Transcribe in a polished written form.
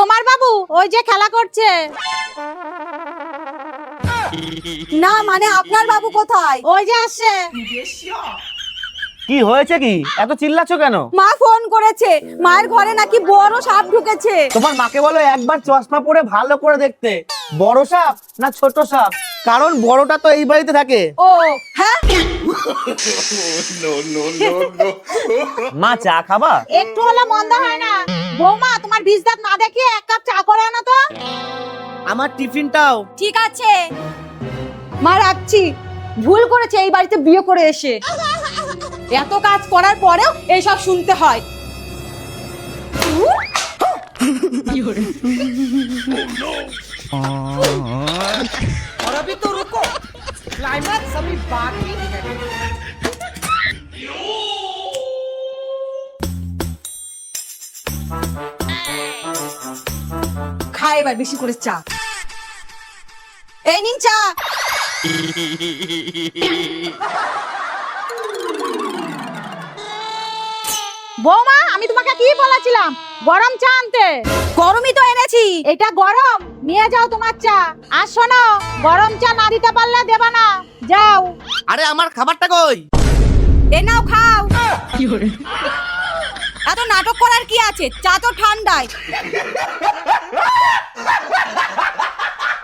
তোমার বাবু ওই যে খেলা করছে। না মানে আপনার বাবু কোথায়? ওই যে আসছে। কি হয়েছে কি এত চিল্লাচ্ছ কেন? মা ফোন করেছে, মায়ের ঘরে নাকি বড় সাপ ঢুকেছে। তোমার মাকে বলো একবার চশমা পরে ভালো করে দেখতে, বড় সাপ না ছোট সাপ, কারণ বড়টা তো এই বাড়িতে থাকে। ও হ্যাঁ, মা চা খাবা? একটু হলে মন্দ হয় না। বৌমা তোমার বীজ দাঁত না দেখিয়ে এক কাপ চা করে আনো তো। আমার টিফিনটাও। ঠিক আছে মা, রাখছি। ভুল করেছে এই বাড়িতে বিয়ে করে এসে, এত কাজ করার পরেও এইসব শুনতে হয়। और अभी तो रुको, क्लाइमैक्स अभी बाकी है। খায় এবার বেশি করে চা। এই নিন চা। বৌমা আমি তোমাকে কি বলেছিলাম গরম চা আনতে? গরমই তো এনেছি। এটা গরম, নিয়ে যাও তোমার চা। আর শোনো, গরম চা না দিতে পারলে দেবা না, যাও। আরে আমার খাবারটা কই? এ নাও খাও। এত নাটক করার কি আছে, চা তো ঠান্ডায়।